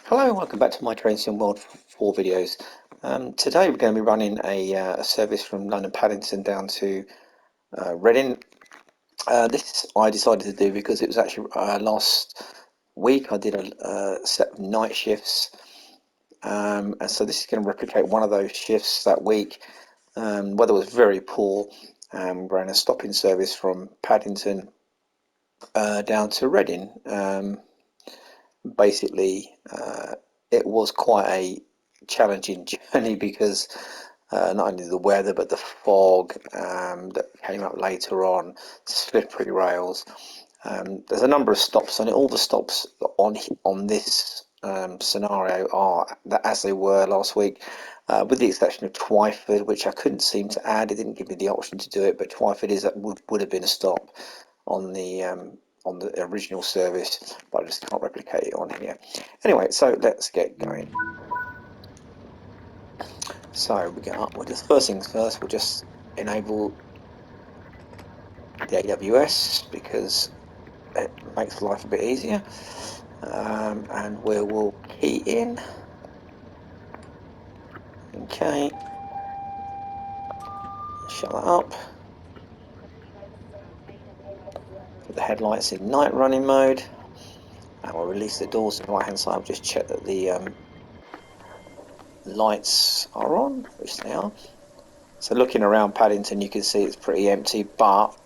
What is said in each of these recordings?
Hello and welcome back to my Train Sim World 4 videos. Today we're going to be running a service from London Paddington down to Reading. This I decided to do because it was actually last week I did a set of night shifts, and so this is going to replicate one of those shifts that week. Weather was very poor. Ran a stopping service from Paddington down to Reading. Basically, it was quite a challenging journey because not only the weather but the fog that came up later on, slippery rails. There's a number of stops on it. All the stops on this scenario are as they were last week, with the exception of Twyford, which I couldn't seem to add. It didn't give me the option to do it, but Twyford would have been a stop on the original service, but I just can't replicate it on here. Anyway, so let's get going. So we get up. Well, just first things first, we'll just enable the AWS because it makes life a bit easier, and we will key in. Okay, shut that up. Put the headlights in night running mode, and we'll release the doors to the right hand side. I'll just check that the lights are on, which they are. So looking around Paddington, you can see it's pretty empty, but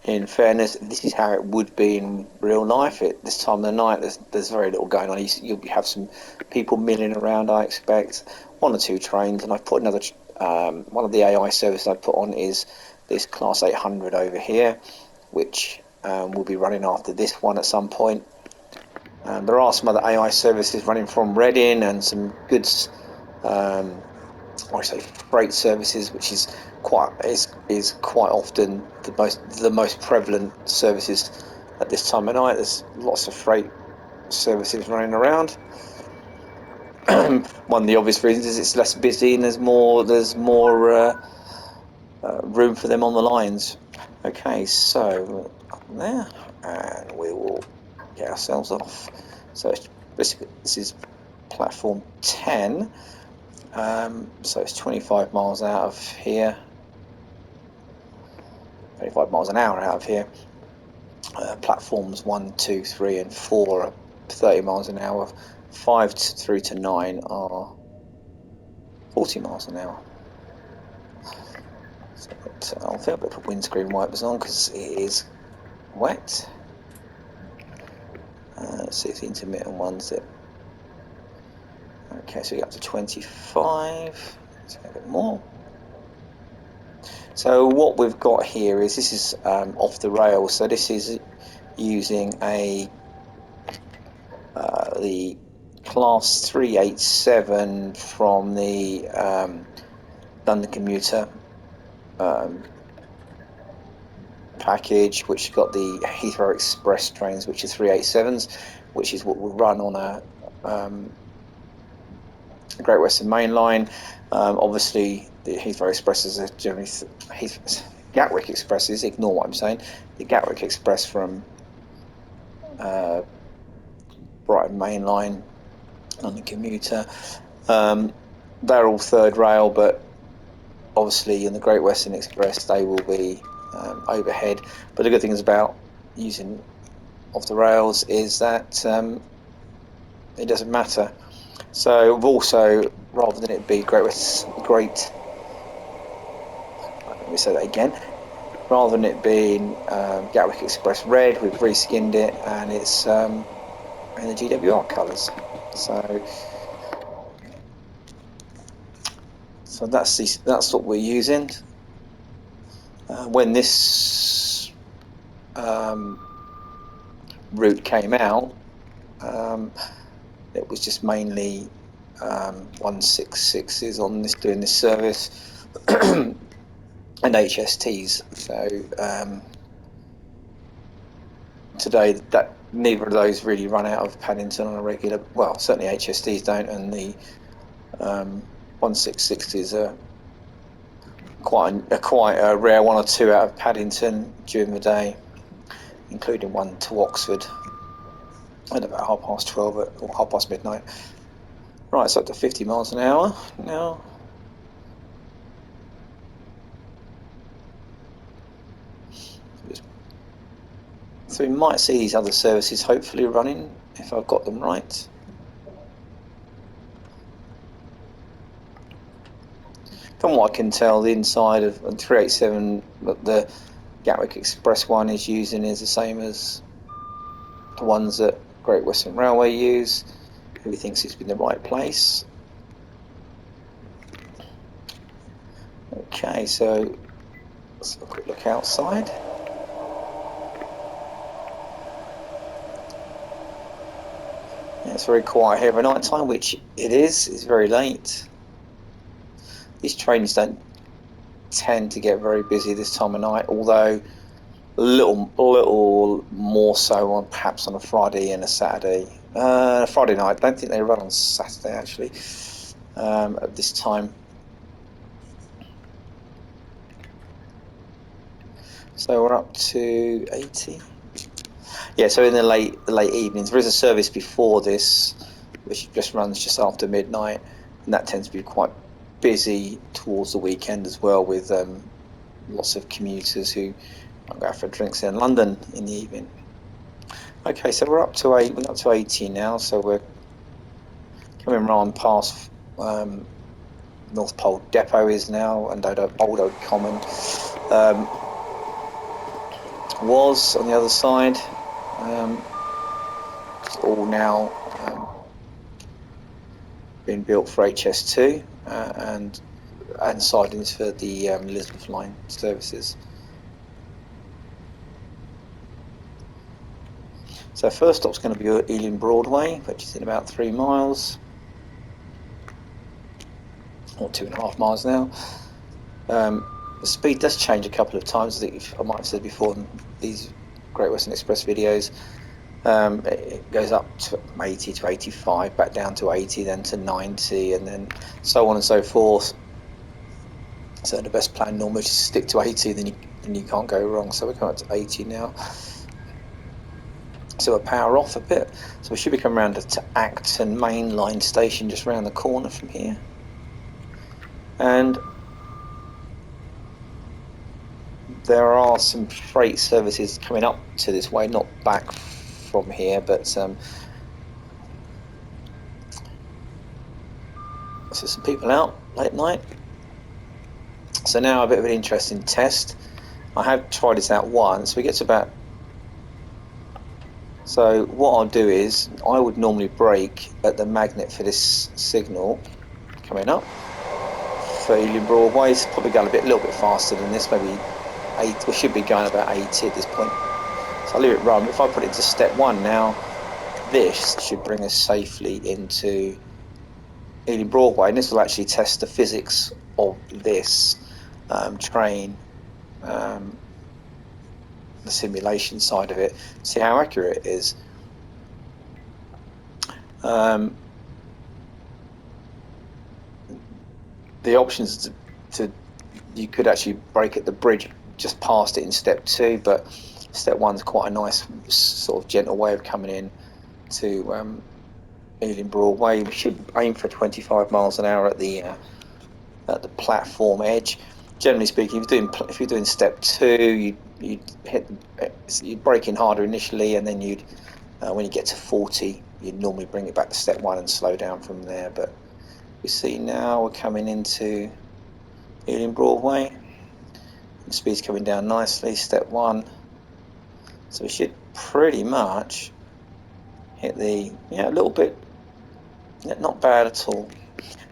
in fairness, this is how it would be in real life. At this time of the night, there's very little going on. You'll have some people milling around, I expect, one or two trains, and I've put another one of the AI services I put on is this Class 800 over here, which will be running after this one at some point. There are some other AI services running from Reading and some goods, I say freight services, which is quite often the most prevalent services at this time of night. There's lots of freight services running around. One of the obvious reasons is it's less busy and there's more room for them on the lines. Okay, so up there, and we will get ourselves off. So basically, this is platform 10. So it's 25 miles out of here, 25 miles an hour out of here. Platforms 1, 2, 3 and 4 are 30 miles an hour. 5 through to 9 are 40 miles an hour. So I'll think I'll put windscreen wipers on because it is wet. Let's see if the intermittent ones it. Okay, so we get up to 25. Let's get a bit more. So what we've got here is this is off the rails. So this is using the Class 387 from the London commuter package, which got the Heathrow Express trains, which are 387s, which is what will run on a Great Western Main Line. Obviously, the Heathrow Expresses are generally Gatwick Expresses. Ignore what I'm saying. The Gatwick Express from Brighton Main Line, London commuter. They're all third rail, but obviously in the Great Western Express they will be overhead. But the good thing is about using off the rails is that it doesn't matter. So we've also, rather than it be let me say that again, rather than it being Gatwick Express Red, we've reskinned it and it's in the GWR colours. So that's what we're using. When this route came out, it was just mainly 166s on this doing this service and HSTs. So today that neither of those really run out of Paddington on a regular. Well, certainly HSTs don't, and the 166s are quite a rare one or two out of Paddington during the day, including one to Oxford. at about 12:30 or midnight. Right, it's up to 50 miles an hour now. So we might see these other services hopefully running if I've got them right. From what I can tell, the inside of 387 that the Gatwick Express one is using is the same as the ones that Great Western Railway use. Everything seems to be in the right place. Okay, so let's have a quick look outside. Yeah, it's very quiet here at night time, which it is. It's very late. These trains don't tend to get very busy this time of night, although a little more so on perhaps on a Friday and a Saturday. Friday night. I don't think they run on Saturday actually at this time. So we're up to 80. Yeah, so in the late evenings, there is a service before this, which just runs just after midnight, and that tends to be quite busy towards the weekend as well, with lots of commuters who might go out for drinks in London in the evening. Okay, so we're up to 80 now, so we're coming round past North Pole Depot is now, and Old Oak Common was on the other side. It's all now being built for HS2 and sidings for the Elizabeth line services. So first stop's going to be Ealing Broadway, which is in about 3 miles, or 2.5 miles now. The speed does change a couple of times. I might have said before in these Great Western Express videos. It goes up to 80 to 85, back down to 80, then to 90, and then so on and so forth. So the best plan normally is to stick to 80, then you can't go wrong. So we're coming up to 80 now. So we'll power off a bit. So we should be coming around to Acton Main Line station, just around the corner from here. And there are some freight services coming up to this way, not back from here, but so some people out late night. So now a bit of an interesting test. I have tried this out once. We get to about. So what I'll do is I would normally brake at the magnet for this signal coming up for Ealing Broadway. It's probably going a little bit faster than this, maybe 8. We should be going about 80 at this point. So I'll leave it run. If I put it to step 1 now, this should bring us safely into Ealing Broadway, and this will actually test the physics of this train, the simulation side of it, see how accurate it is. The options to you could actually brake at the bridge just past it in step 2, but step 1's quite a nice sort of gentle way of coming in to Ealing Broadway. We should aim for 25 miles an hour at the platform edge. Generally speaking, if you're doing step 2, you'd brake in harder initially, and then when you get to 40, you'd normally bring it back to step 1 and slow down from there. But we see now we're coming into Ealing Broadway. The speed's coming down nicely. Step 1. So we should pretty much hit a little bit. Not bad at all.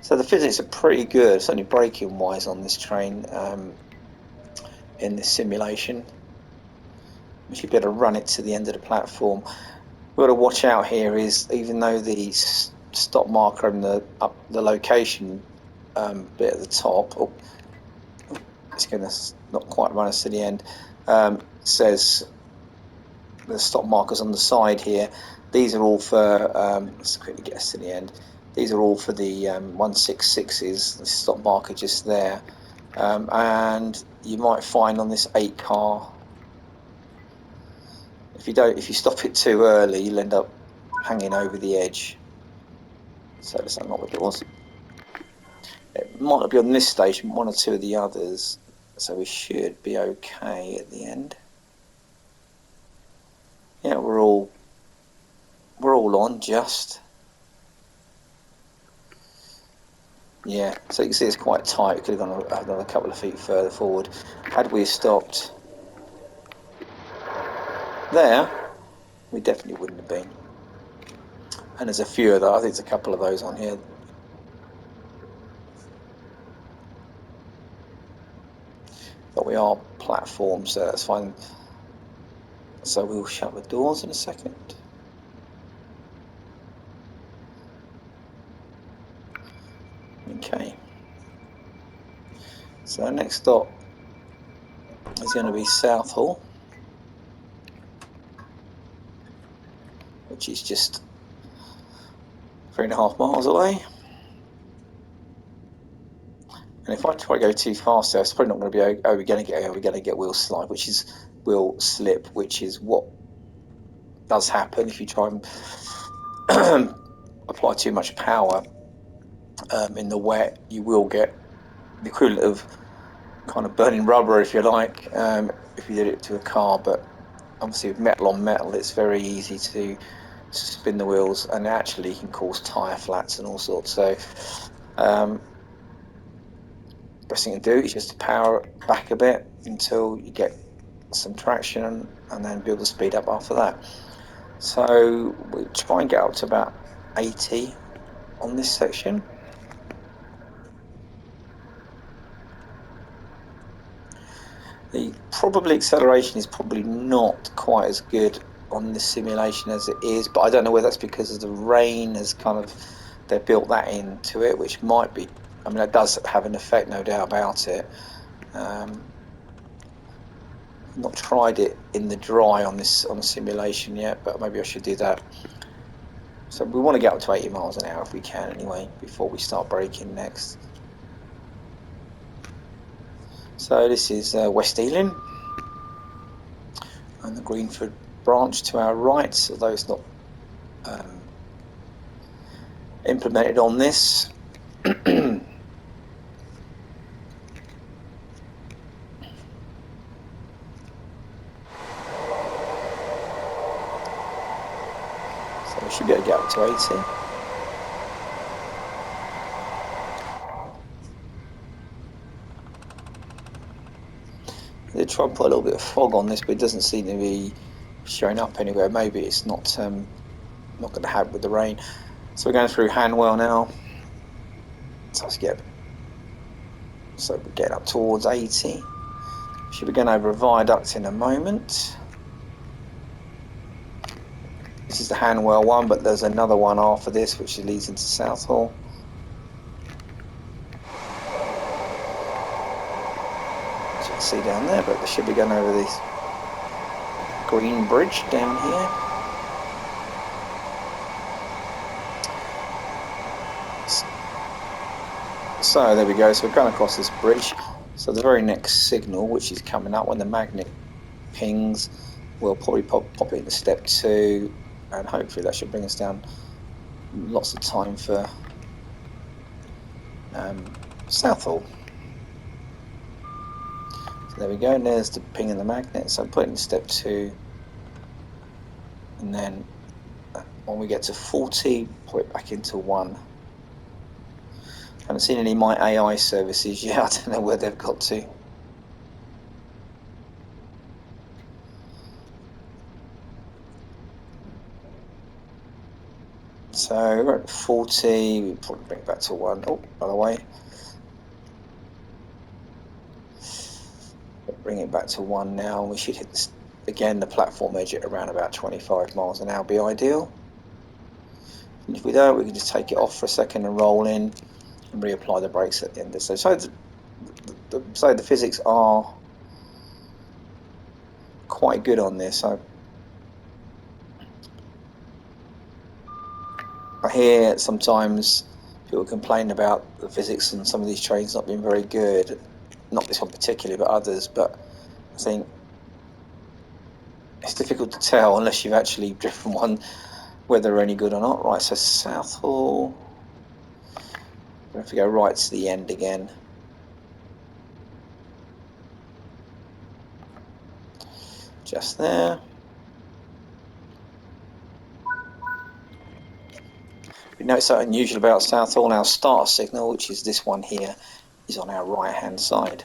So the physics are pretty good, certainly braking wise on this train in this simulation. We should be able to run it to the end of the platform. What to watch out here is, even though the stop marker and the location bit at the top, it's going to not quite run us to the end, says the stop markers on the side here. These are all for, let's quickly get us to the end. These are all for the 166s, the stop marker just there. And you might find on this 8 car, if you stop it too early, you'll end up hanging over the edge. So let's unlock the doors. It might not be on this station, one or two of the others, so we should be okay at the end. Yeah, we're all on just. Yeah, so you can see it's quite tight. We could have gone another couple of feet further forward. Had we stopped there, we definitely wouldn't have been. And there's a few of those. I think there's a couple of those on here. But we are platforms, so that's fine. So we'll shut the doors in a second. Okay. So our next stop is going to be Southall, which is just 3.5 miles away. And if I try to go too fast there, it's probably not going to be. We're going to get wheel slide, which is wheel slip, which is what does happen if you try and apply too much power in the wet. You will get the equivalent of kind of burning rubber, if you like, if you did it to a car. But obviously with metal on metal, it's very easy to spin the wheels, and actually can cause tyre flats and all sorts. So best thing to do is just to power it back a bit until you get some traction, and then build the speed up after that. So we try and get up to about 80 on this section. The probably acceleration is probably not quite as good on this simulation as it is, but I don't know whether that's because of the rain has kind of, they've built that into it, which might be, I mean, that does have an effect, no doubt about it. Not tried it in the dry on the simulation yet, but maybe I should do that. So we want to get up to 80 miles an hour if we can anyway, before we start braking next. So this is West Ealing, and the Greenford branch to our right, although it's not implemented on this. So we should be able to get up to 80. They try and put a little bit of fog on this, but it doesn't seem to be showing up anywhere. Maybe it's not going to happen with the rain. So we're going through Hanwell now. So let's get. So we're getting up towards 80. Should be going over a viaduct in a moment. This is the Hanwell one, but there's another one after this which leads into Southall. As you can see down there, but they should be going over this green bridge down here. So there we go, so we're going across this bridge. So the very next signal, which is coming up when the magnet pings, we'll probably pop it into step 2, and hopefully that should bring us down lots of time for Southall. So there we go, and there's the ping and the magnet, so put it in step 2, and then when we get to 40, put it back into 1. Haven't seen any of my AI services yet, I don't know where they've got to. So we're at 40, we'll probably bring it back to 1. Oh, by the way. Bring it back to 1 now, and we should hit this, again, the platform edge at around about 25 miles an hour be ideal. And if we don't, we can just take it off for a second and roll in and reapply the brakes at the end. So the physics are quite good on this. I hear sometimes people complain about the physics and some of these trains not being very good. Not this one particularly, but others. But I think it's difficult to tell unless you've actually driven one whether they're any good or not. Right, so Southall. We have to go right to the end again. Just there. We notice something unusual about Southall. Our starter signal, which is this one here, is on our right hand side.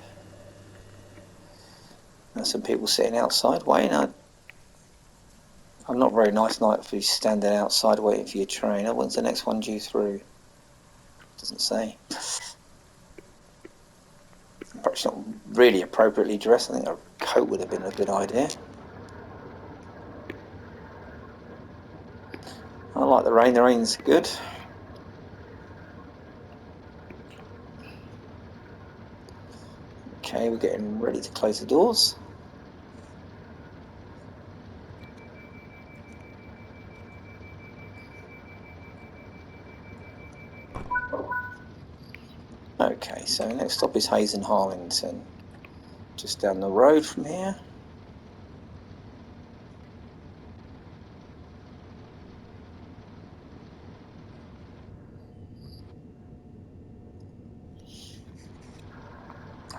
There's some people sitting outside waiting. I'm not very nice night for you standing outside waiting for your train. When's the next one due through? Doesn't say. Perhaps not really appropriately dressed. I think a coat would have been a good idea. I like the rain. The rain's good. Okay, we're getting ready to close the doors. Okay, so next stop is Hayes and Harlington, just down the road from here.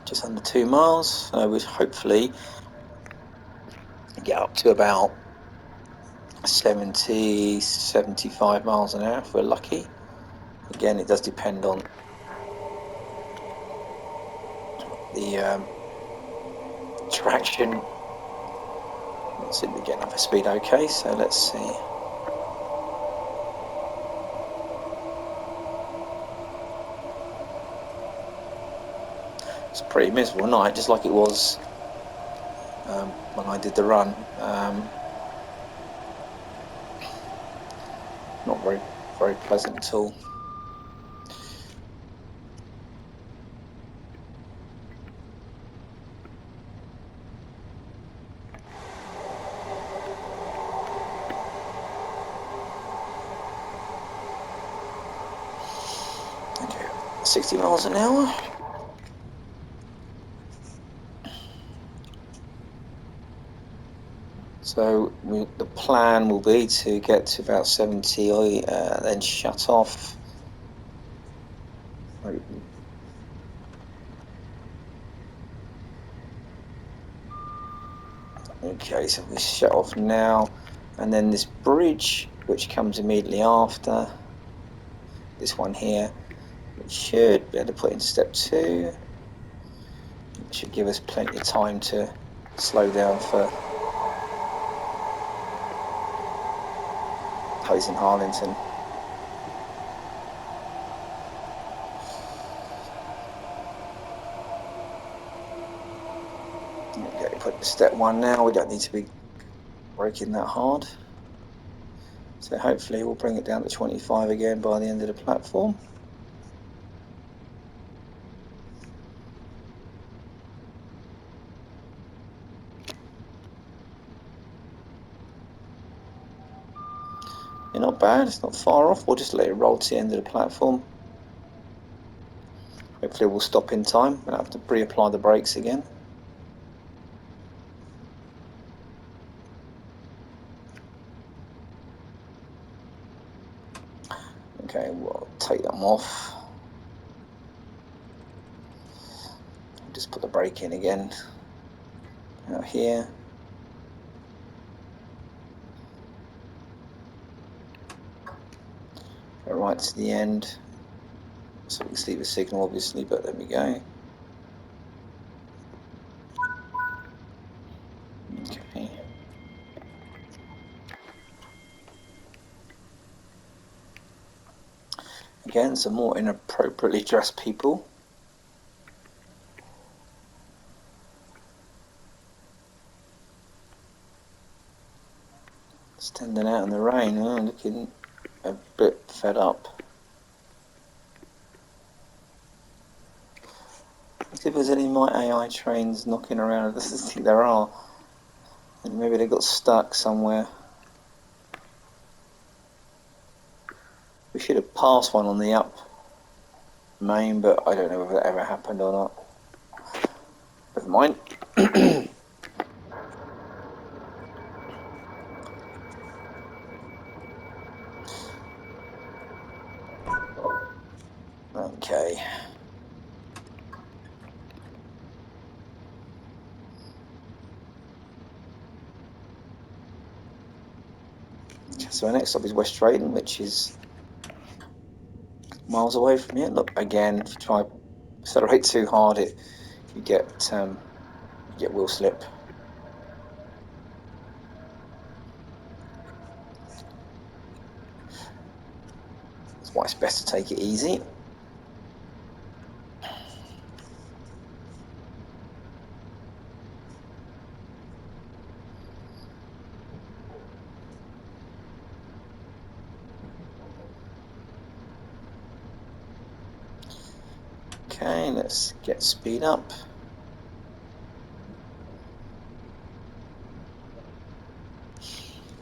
Just under 2 miles. We'd hopefully get up to about 70, 75 miles an hour if we're lucky. Again, it does depend on the traction. Let's see if we're getting up to speed okay, so let's see. It's a pretty miserable night, just like it was when I did the run. Not very pleasant at all. Okay, 60 miles an hour. So the plan will be to get to about 70, then shut off. Okay, so we shut off now, and then this bridge, which comes immediately after, this one here, we should be able to put in step 2. It should give us plenty of time to slow down for Hayes and Harlington. Okay, put step 1 now. We don't need to be braking that hard. So hopefully we'll bring it down to 25 again by the end of the platform. Not bad, it's not far off. We'll just let it roll to the end of the platform. Hopefully we'll stop in time. We'll have to reapply the brakes again. Okay, we'll take them off. Just put the brake in again. Out here. Go right to the end. So we can see the signal obviously, but there we go. Okay. Again, some more inappropriately dressed people. Standing out in the rain, looking a bit fed up. Let's see if there's any of my AI trains knocking around. I don't think there are. Maybe they got stuck somewhere. We should have passed one on the up main, but I don't know whether that ever happened or not. Never mind. Okay. So our next stop is West Drayton, which is miles away from here. Look, again, if you try accelerate too hard, you get wheel slip. That's why it's best to take it easy. Okay, let's get speed up.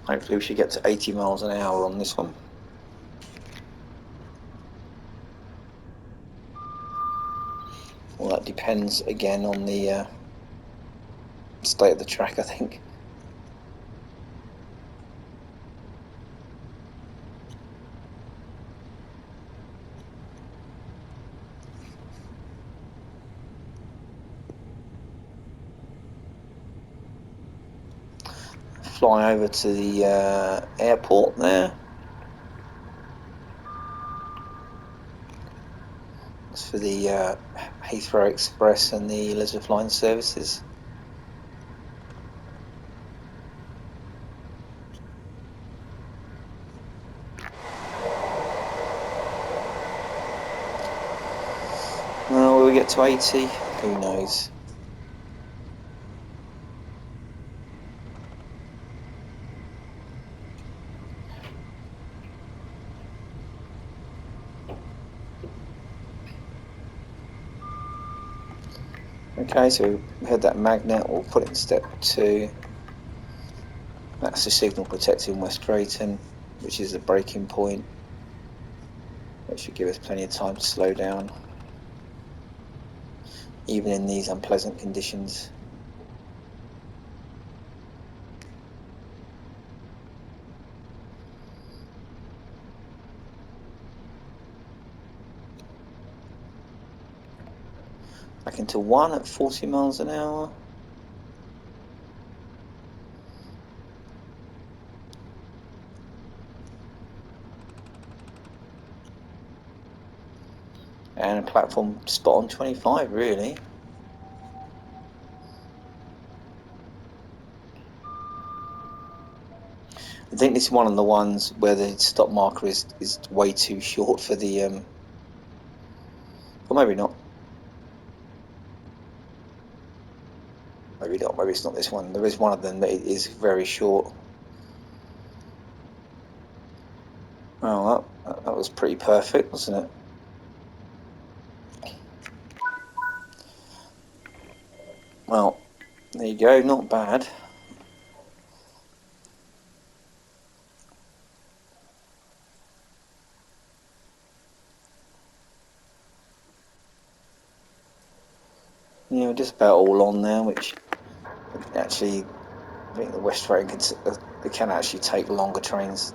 Hopefully we should get to 80 miles an hour on this one. Well, that depends again on the state of the track, I think. Fly over to the airport there. It's for the Heathrow Express and the Elizabeth Line services. Well, will we get to 80? Who knows? Okay, so we had that magnet, we'll put it in step 2. That's the signal protecting West Drayton, which is the braking point. That should give us plenty of time to slow down, even in these unpleasant conditions. Back into 1 at 40 miles an hour. And a platform spot on 25, really. I think this is one of the ones where the stop marker is way too short for the or maybe not. Maybe not, maybe it's not this one. There is one of them that is very short. Well, that was pretty perfect, wasn't it? Well, there you go, not bad. Yeah, we're just about all on now, which actually I think the West Train can actually take longer trains.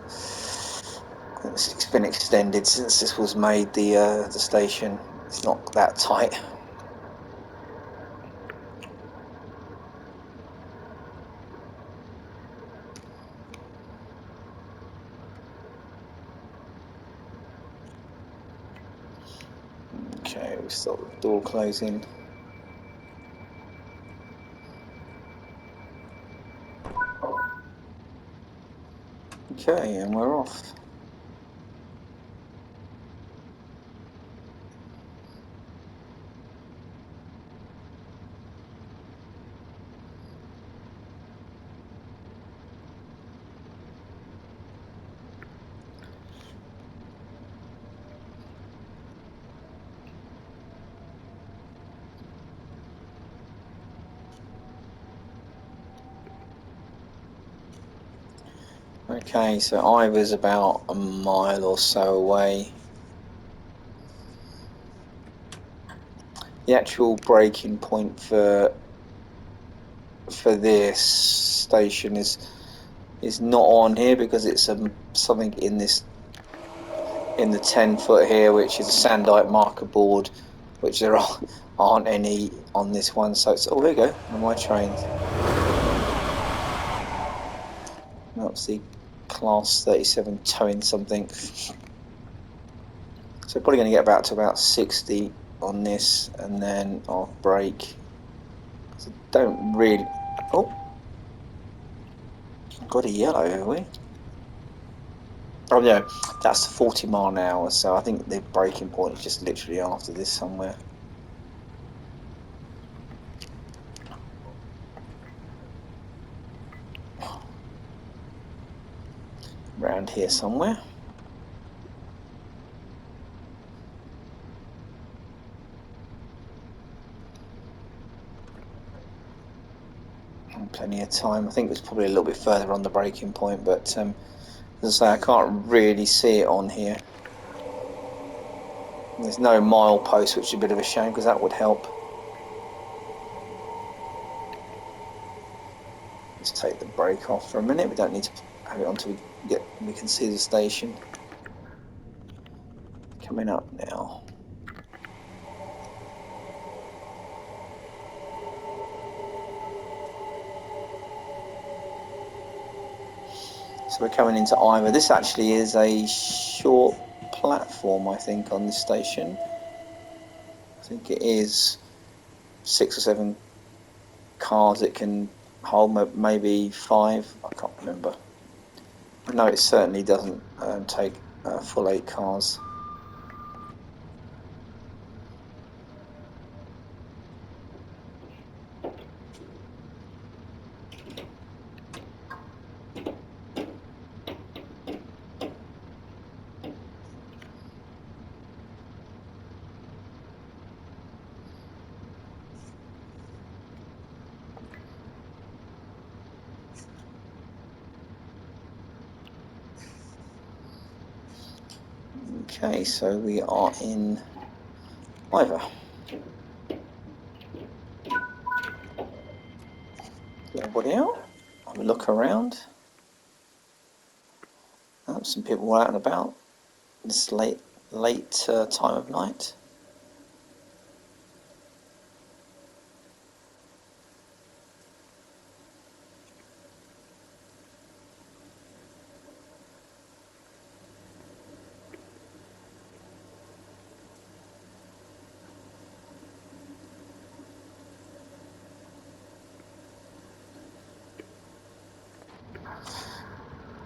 It's been extended since this was made. The station, it's not that tight. Okay, we stop the door closing. Okay, and we're off. Okay, so Ivor's about a mile or so away. The actual braking point for this station is not on here because it's something in this in the 10-foot here, which is a sandite marker board, which there aren't any on this one. So it's, oh, there you go, one of my trains. That's the class 37 towing something. So probably going to get to about 60 on this, and then I'll brake. So don't really. Oh, got a yellow, have we? Oh no, that's 40 mile an hour. So I think the braking point is just literally after this somewhere. Around here somewhere. Plenty of time. I think it's probably a little bit further on the braking point, but as I say, I can't really see it on here. There's no mile post, which is a bit of a shame because that would help. Let's take the brake off for a minute. We don't need to have it on until we can see the station. Coming up now. So we're coming into Ivor. This actually is a short platform, I think, on this station. I think it is 6 or 7 cars it can hold, maybe 5. I can't remember. No, it certainly doesn't take full 8 cars. Okay, so we are in Ivor. Everybody out? Have a look around. Some people out and about this late time of night.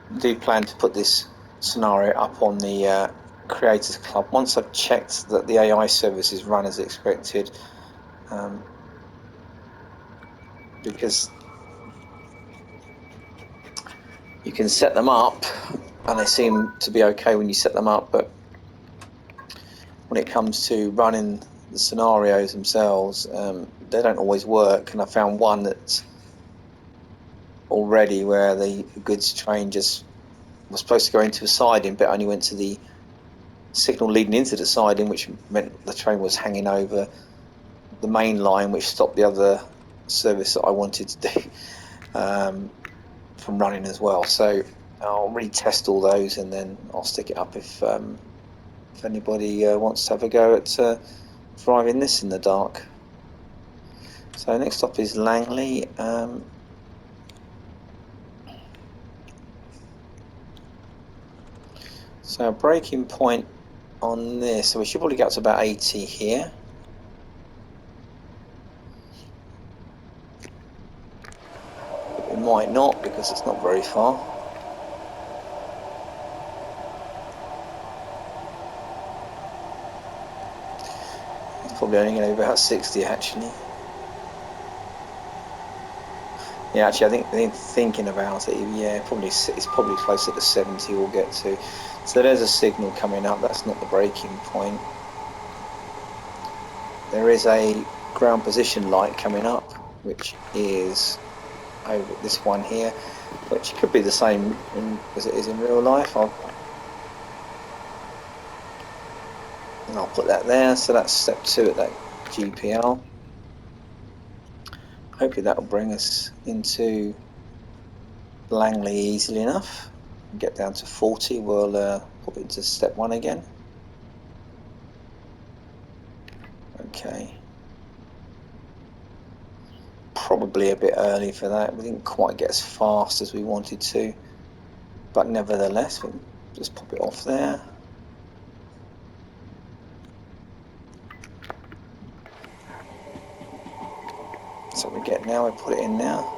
I do plan to put this scenario up on the Creators Club once I've checked that the AI services run as expected, because you can set them up and they seem to be okay when you set them up, but when it comes to running the scenarios themselves, they don't always work. And I found one that's already where the goods train just was supposed to go into a siding but only went to the signal leading into the siding, which meant the train was hanging over the main line, which stopped the other service that I wanted to do from running as well. So I'll retest all those and then I'll stick it up if anybody wants to have a go at driving this in the dark. So next up is Langley. So braking point on this, so we should probably get up to about 80 here. But we might not because it's not very far. It's probably only going to be about 60 actually. Yeah, actually, I think thinking about it, yeah, it's probably closer to 70 we'll get to. So there's a signal coming up. That's not the braking point. There is a ground position light coming up, which is over this one here, which could be the same as it is in real life. I'll put that there. So that's step 2 at that GPL. Hopefully that will bring us into Langley easily enough. Get down to 40. We'll pop it into step 1 again. Okay. Probably a bit early for that. We didn't quite get as fast as we wanted to, but nevertheless, we'll just pop it off there. So we get now, we put it in now.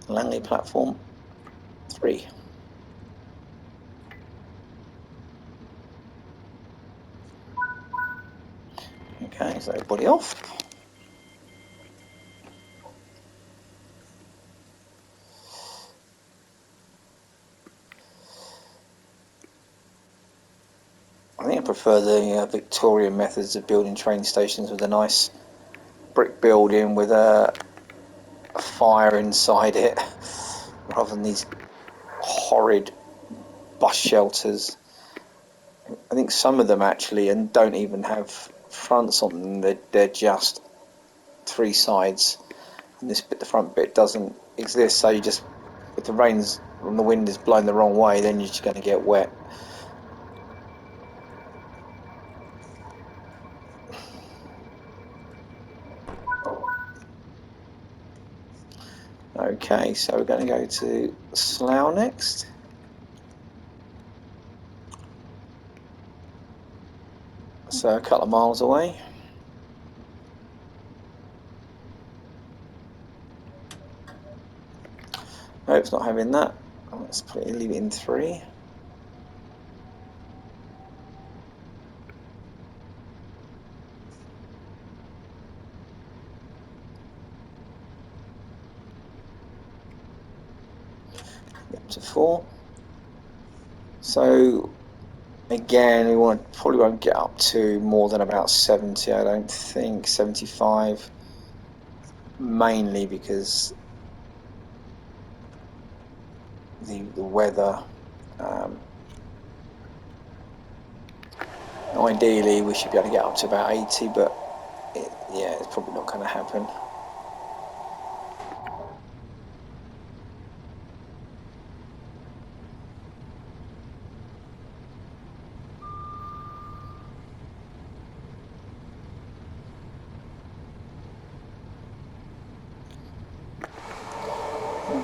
Langley platform 3. Okay, so body off. I think I prefer the Victorian methods of building train stations with a nice brick building with a fire inside it, rather than these horrid bus shelters. I think some of them actually and don't even have fronts on them, they're just 3 sides, and this bit, the front bit, doesn't exist, so you just, if the rain's and the wind is blowing the wrong way, then you're just going to get wet. Okay, so we're going to go to Slough next. So a couple of miles away. No, it's not having that. Let's put it, leave it in 3. Up to 4. So again, we probably won't get up to more than about 70. I don't think 75, mainly because the weather. Ideally, we should be able to get up to about 80, but yeah, it's probably not going to happen.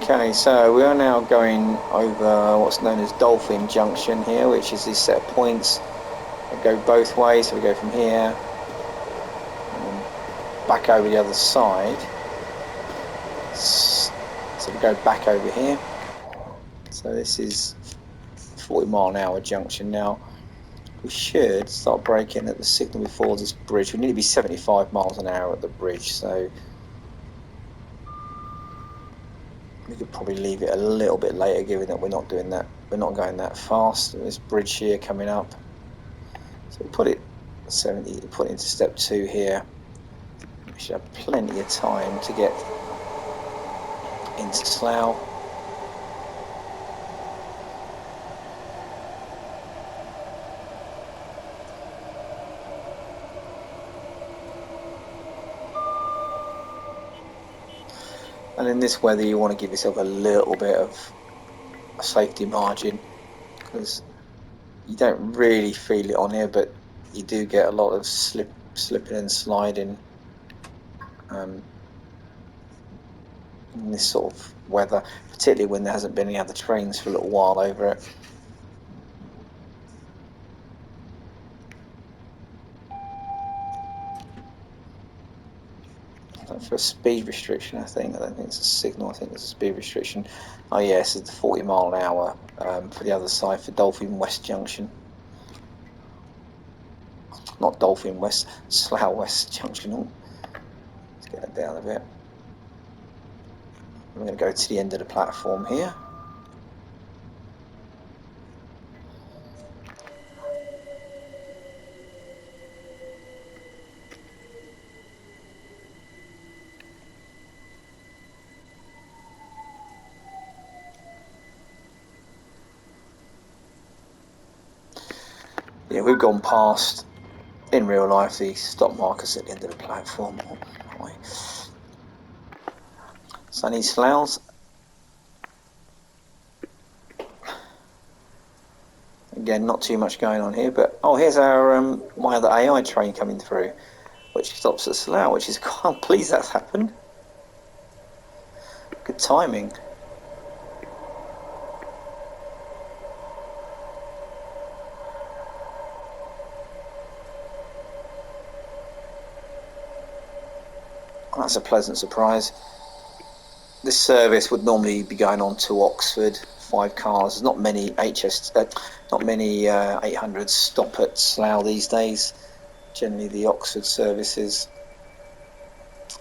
Okay, so we are now going over what's known as Dolphin Junction here, which is this set of points that go both ways. So we go from here and back over the other side. So we go back over here. So this is 40-mile-an-hour junction now. We should start braking at the signal before this bridge. We need to be 75 miles an hour at the bridge, so we could probably leave it a little bit later, given that we're not doing that. We're not going that fast. This bridge here coming up. So we put it 70. Put it into step 2 here. We should have plenty of time to get into Slough. And in this weather, you want to give yourself a little bit of a safety margin, because you don't really feel it on here, but you do get a lot of slipping and sliding in this sort of weather, particularly when there hasn't been any other trains for a little while over it. For a speed restriction, I don't think it's a signal, I think it's a speed restriction. Oh yes, it's 40 mile an hour for the other side, for Dolphin West Junction. Not Dolphin West, Slough West Junction. Oh, let's get that down a bit. I'm going to go to the end of the platform here. Unfortunately, we've gone past, in real life, the stop markers at the end of the platform. Oh, Sunny Sloughs. Again, not too much going on here, but oh, here's our my other AI train coming through, which stops at Slough, which is I'm pleased that's happened. Good timing. Oh, that's a pleasant surprise. This service would normally be going on to Oxford. 5 cars. There's not many not many 800s stop at Slough these days. Generally, the Oxford services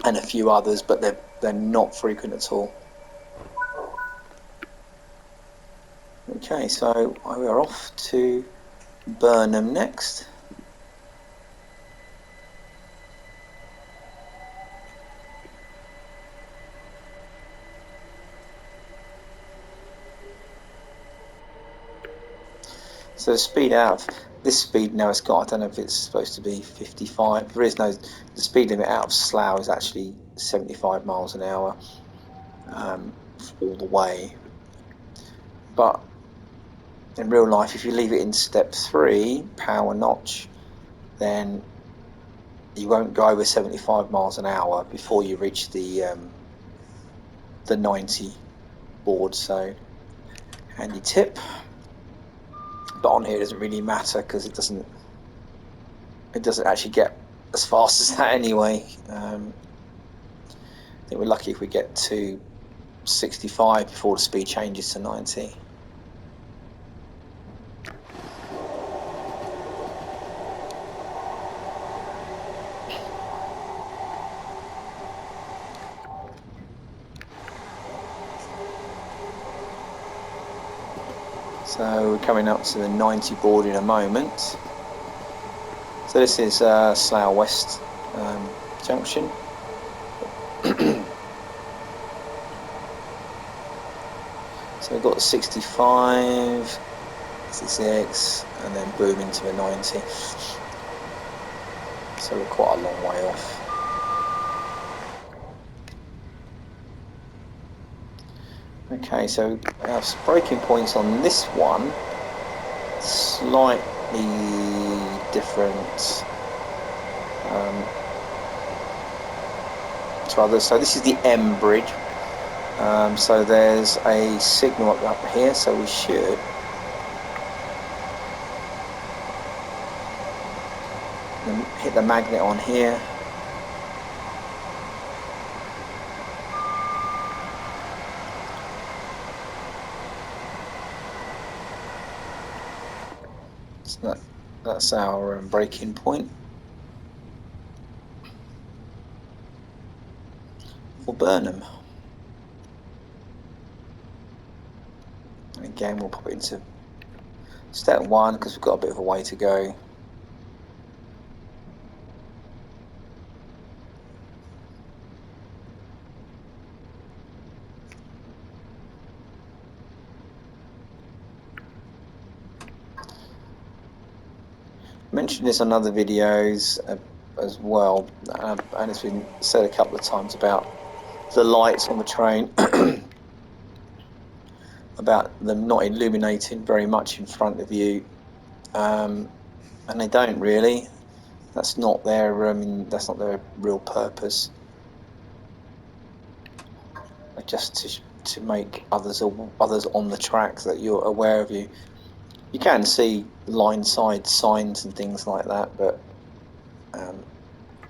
and a few others, but they're not frequent at all. Okay, so we're off to Burnham next. So the speed out of this speed now it's got, I don't know if it's supposed to be 55. There is no, the speed limit out of Slough is actually 75 miles an hour all the way. But in real life, if you leave it in step 3, power notch, then you won't go over 75 miles an hour before you reach the 90 board. So handy tip. But on here it doesn't really matter because it doesn't actually get as fast as that anyway. I think we're lucky if we get to 65 before the speed changes to 90. So we're coming up to the 90 board in a moment. So this is Slough West junction. So we've got the 65, 66, and then boom into the 90. So we're quite a long way off. Okay, so our braking points on this one slightly different to others. So this is the M bridge. So there's a signal up here, so we should hit the magnet on here. So that's our braking point for Burnham. And again, we'll pop it into step 1 because we've got a bit of a way to go. I mentioned this on other videos as well, and it's been said a couple of times about the lights on the train, about them not illuminating very much in front of you, and they don't really. That's not their real purpose. They're just to make others on the track that you're aware of you. You can see line side signs and things like that, but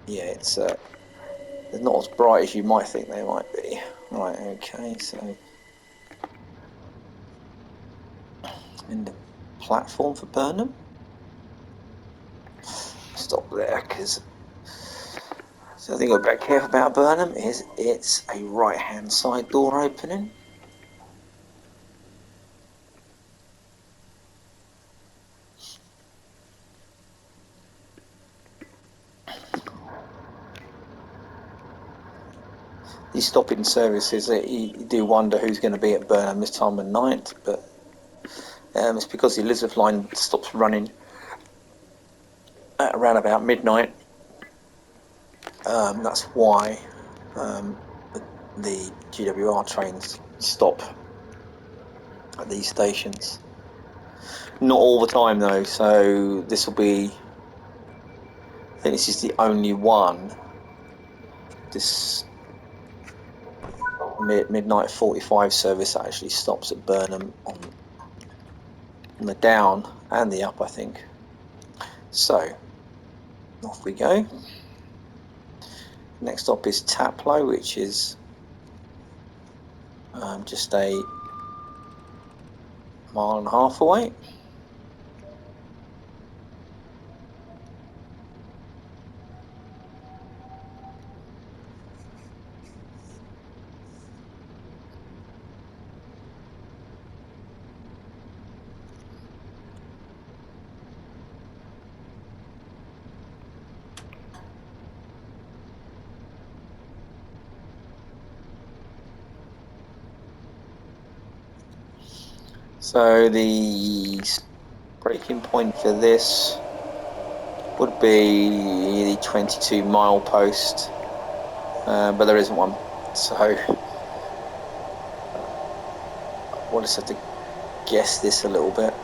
yeah, it's they're not as bright as you might think they might be. Right, okay, so in the platform for Burnham. Stop there, because so the thing I've got to be careful about Burnham is it's a right hand side door opening. These stopping services, you do wonder who's going to be at Burnham this time of night, but it's because the Elizabeth line stops running at around about midnight. That's why the GWR trains stop at these stations. Not all the time though, so this will be, I think this is the only one, this midnight 45 service that actually stops at Burnham on the down and the up, I think. So off we go. Next stop is Taplow, which is just a mile and a half away. So the breaking point for this would be the 22 mile post, but there isn't one, so we'll just have to guess this a little bit.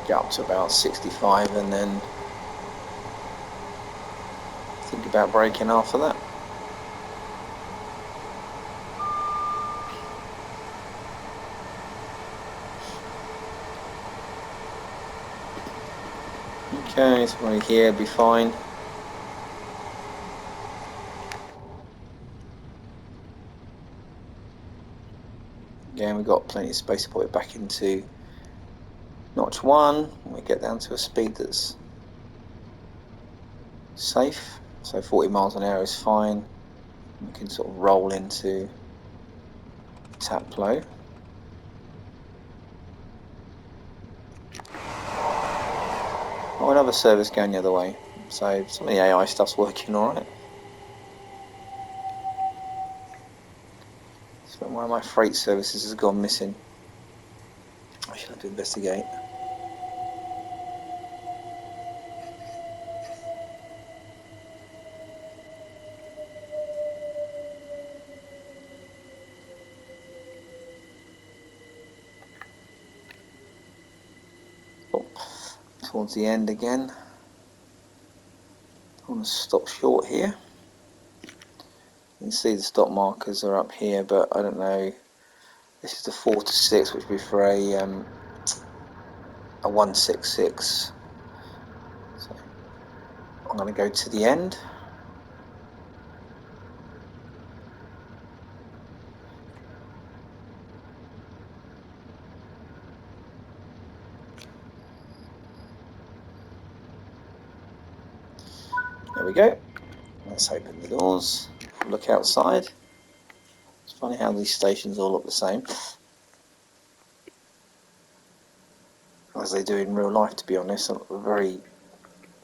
Get up to about 65 and then think about braking after that. Okay, so right here, be fine. Again, we've got plenty of space to put it back into notch 1. We get down to a speed that's safe, so 40 miles an hour is fine. We can sort of roll into Taplow. Oh, another service going the other way, so some of the AI stuff's working alright. So one of my freight services has gone missing. I should have to investigate. Oh, towards the end again. I want to stop short here. You can see the stop markers are up here, but I don't know. This is the 4 to 6, which would be for a 166. So I'm going to go to the end. There we go. Let's open the doors. Look outside. It's funny how these stations all look the same, as they do in real life, to be honest. Very,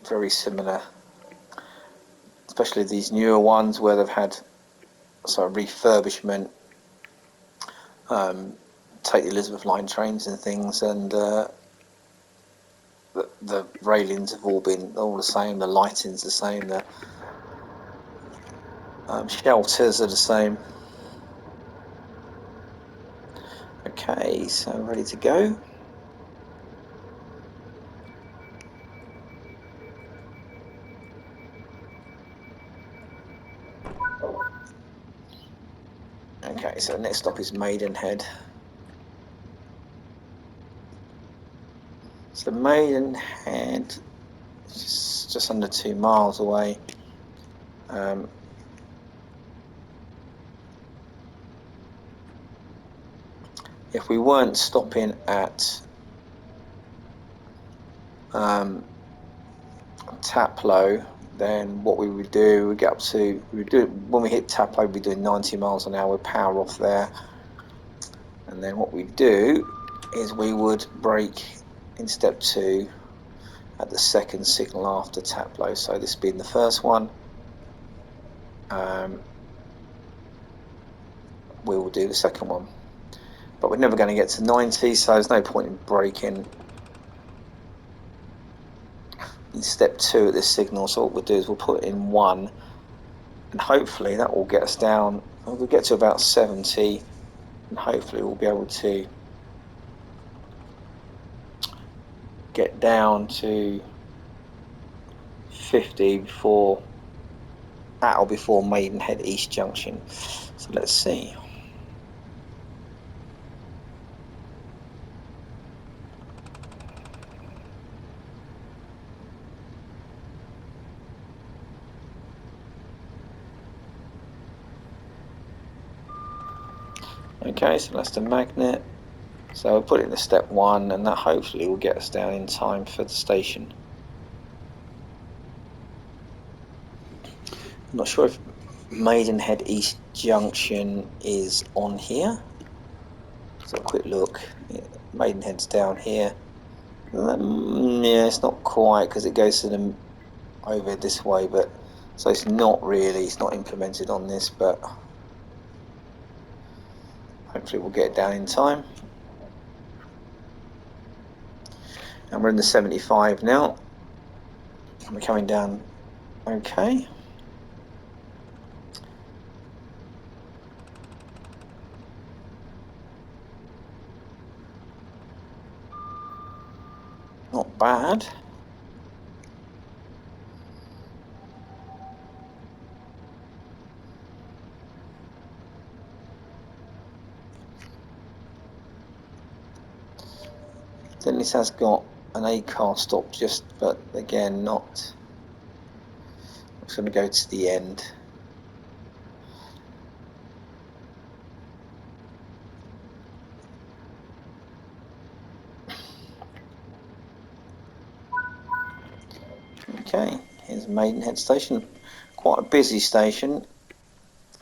very similar, especially these newer ones where they've had sort of refurbishment, take the Elizabeth line trains and things, and the railings have all been all the same, the lighting's the same, the shelters are the same. Okay, so ready to go. Okay, so next stop is Maidenhead. So Maidenhead is just under 2 miles away. If we weren't stopping at Taplow, then what we would do, we get up to, we would do when we hit Taplow, we'd be doing 90 miles an hour, we'd power off there, and then what we do is we would brake in step 2 at the second signal after Taplow. So this being the first one, we will do the second one. but we're never going to get to 90, so there's no point in braking in step 2 at this signal. So what we'll do is we'll put it in 1, and hopefully that will get us down. We'll get to about 70, and hopefully we'll be able to get down to 50 before at or before Maidenhead East Junction. So let's see. Okay, so that's the magnet. So we'll put it into step 1, and that hopefully will get us down in time for the station. I'm not sure if Maidenhead East Junction is on here. Let's have a quick look. Yeah, Maidenhead's down here. Yeah, it's not quite, because it goes to them over this way, but so it's not really, it's not implemented on this, but hopefully we'll get it down in time. And we're in the 75 now. We're coming down okay. Not bad. Then this has got an A-car stop just, but again, not. I'm just going to go to the end. Okay, here's Maidenhead Station. Quite a busy station.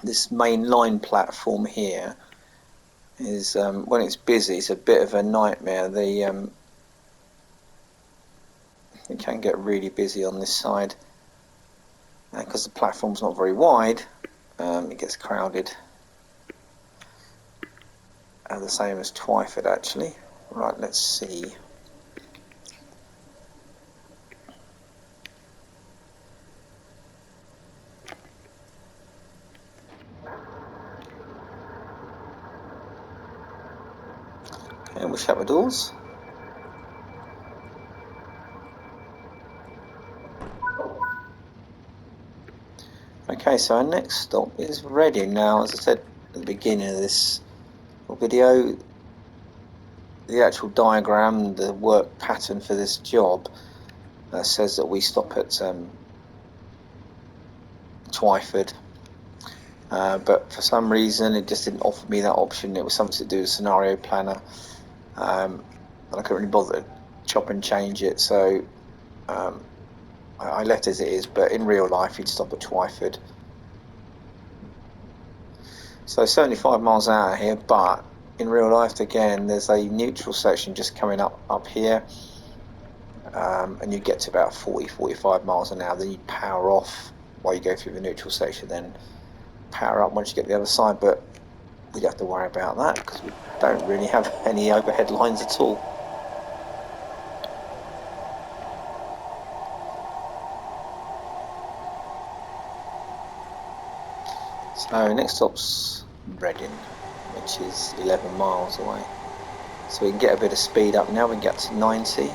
This main line platform here is, when it's busy, it's a bit of a nightmare. It can get really busy on this side, because the platform's not very wide. It gets crowded. The same as Twyford, actually. Right, let's see. And we'll shut the doors. Okay, so our next stop is Reading. Now, as I said at the beginning of this video, the actual diagram, the work pattern for this job says that we stop at Twyford, but for some reason it just didn't offer me that option. It was something to do with Scenario Planner, and I couldn't really bother to chop and change it, so I left it as it is. But in real life you'd stop at Twyford. So 75 miles an hour here, but in real life again there's a neutral section just coming up here, and you get to about 40-45 miles an hour. Then you power off while you go through the neutral section, then power up once you get the other side, but we don't have to worry about that because we don't really have any overhead lines at all. So next stop's Reading, which is 11 miles away. So we can get a bit of speed up now. We can get to 90.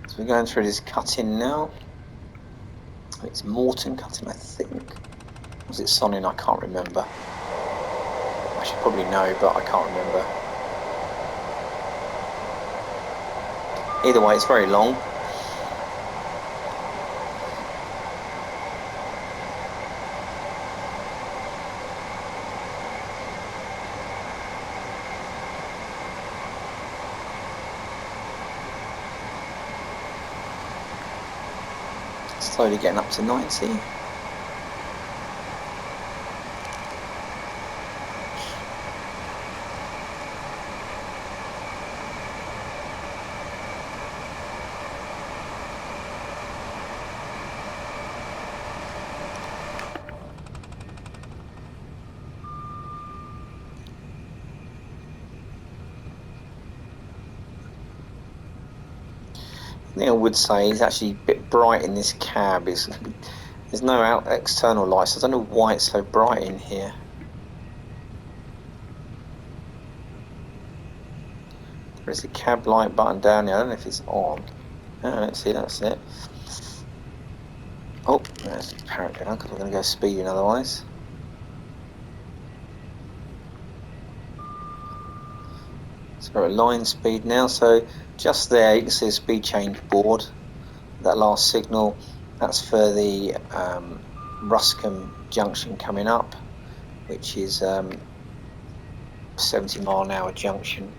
So we're going through this cut-in now. It's Morton cut-in, I think. Was it Sonning? I can't remember. I should probably know, but I can't remember. Either way, it's very long. Slowly getting up to 90. The thing I would say is actually a bit bright in this cab. There's no external lights. I don't know why it's so bright in here. There's a cab light button down here. I don't know if it's on. Oh, let's see, that's it. Oh, there's the parrot down because we're going to go speeding otherwise. So we're at line speed now. So just there you can see a speed change board. That last signal, that's for the Ruscombe junction coming up, which is 70-mile-an-hour junction.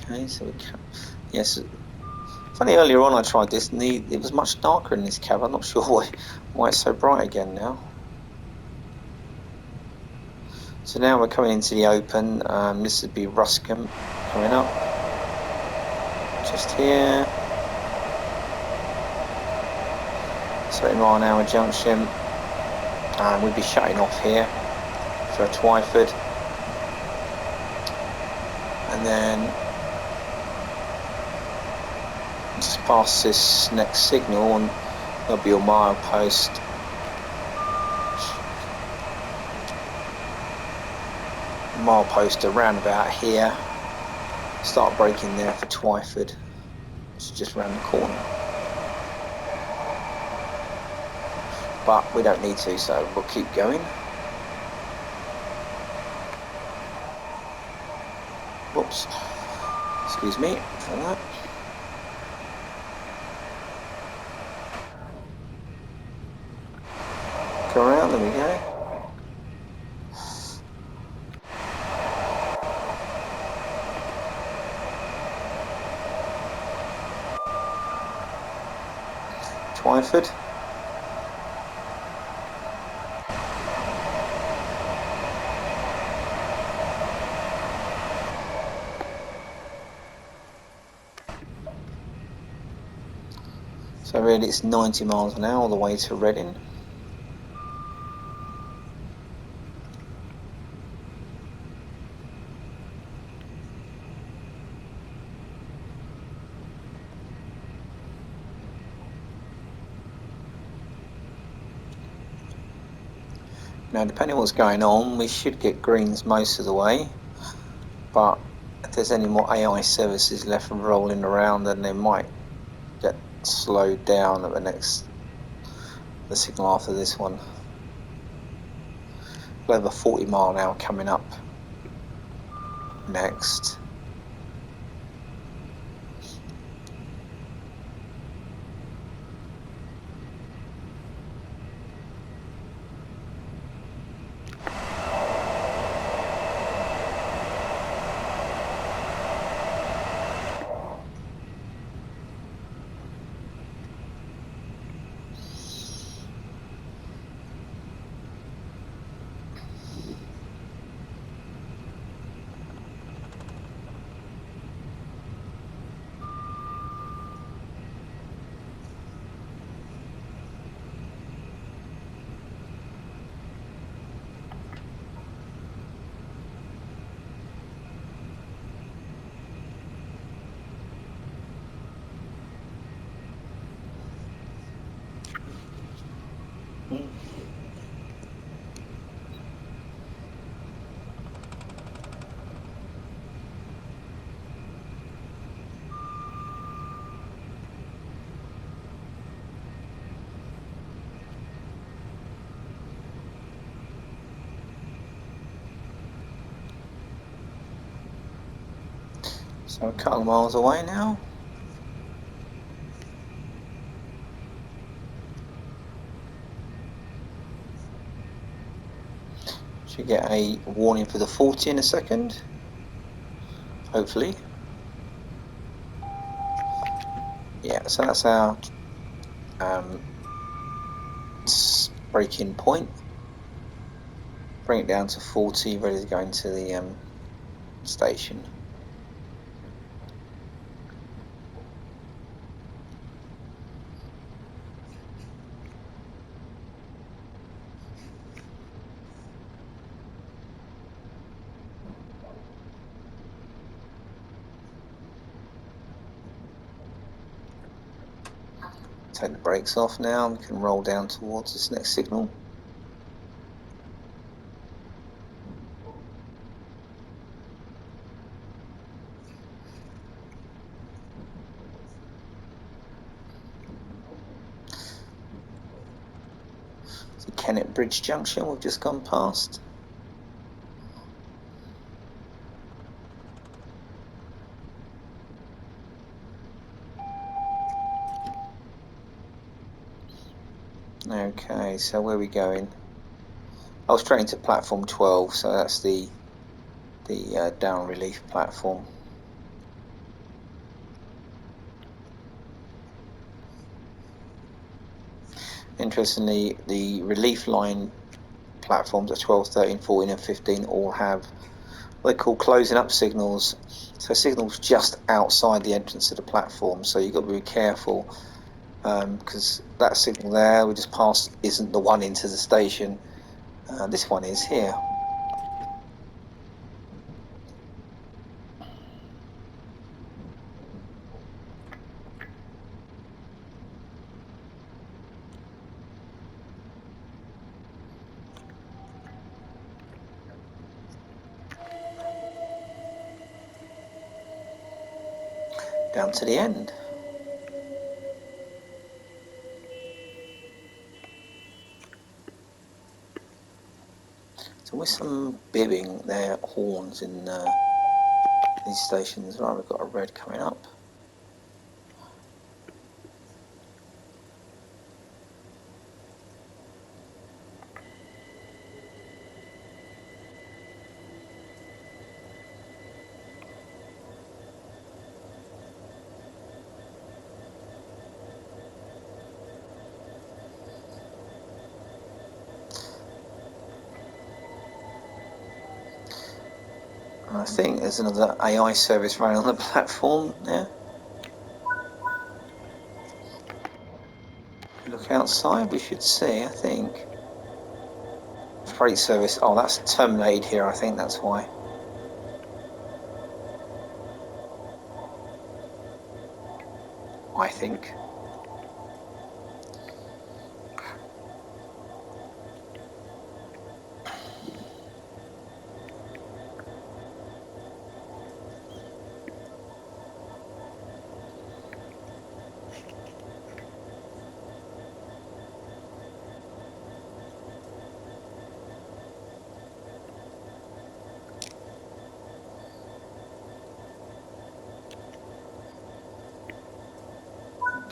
Okay, so we can, yes. Funny, earlier on I tried this and it was much darker in this cab. I'm not sure why it's so bright again now. So now we're coming into the open. This would be Ruscombe coming up. Just here. 70-mile-an-hour junction. And we'd be shutting off here for Twyford. And then just past this next signal and there'll be your milepost. Milepost around about here. Start braking there for Twyford. It's just around the corner. But we don't need to, so we'll keep going. Whoops. Excuse me for that. Go around, there we go. Twyford. So really it's 90 miles an hour all the way to Reading. Now depending on what's going on, we should get greens most of the way, but if there's any more AI services left and rolling around, then they might get slowed down at the signal after this one. We'll have a 40-mile-an-hour coming up next. So a couple of miles away now. Should get a warning for the 40 in a second, hopefully. Yeah, so that's our break-in point. Bring it down to 40, ready to go into the station. Take the brakes off now, we can roll down towards this next signal. So Kennet Bridge Junction we've just gone past. Okay, so where are we going? Oh, straight into platform 12, so that's the down relief platform. Interestingly, the relief line platforms at 12, 13, 14 and 15 all have what they call closing up signals. So signals just outside the entrance of the platform, so you've got to be careful because that signal there we just passed isn't the one into the station. This one is here. Down to the end. So with some bibbing their horns in these stations. Right, we've got a red coming up. And I think there's another AI service running on the platform there. Look outside, we should see, I think. Freight service, oh that's terminated here, I think that's why. I think.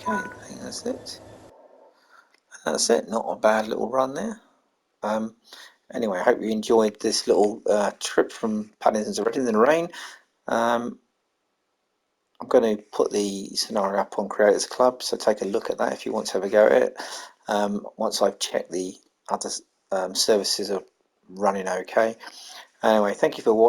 Okay, I think that's it. That's it, not a bad little run there. Anyway, I hope you enjoyed this little trip from Paddington to Reading in the rain. I'm going to put the scenario up on Creators Club, so take a look at that if you want to have a go at it. Once I've checked the other services are running okay. Anyway, thank you for watching.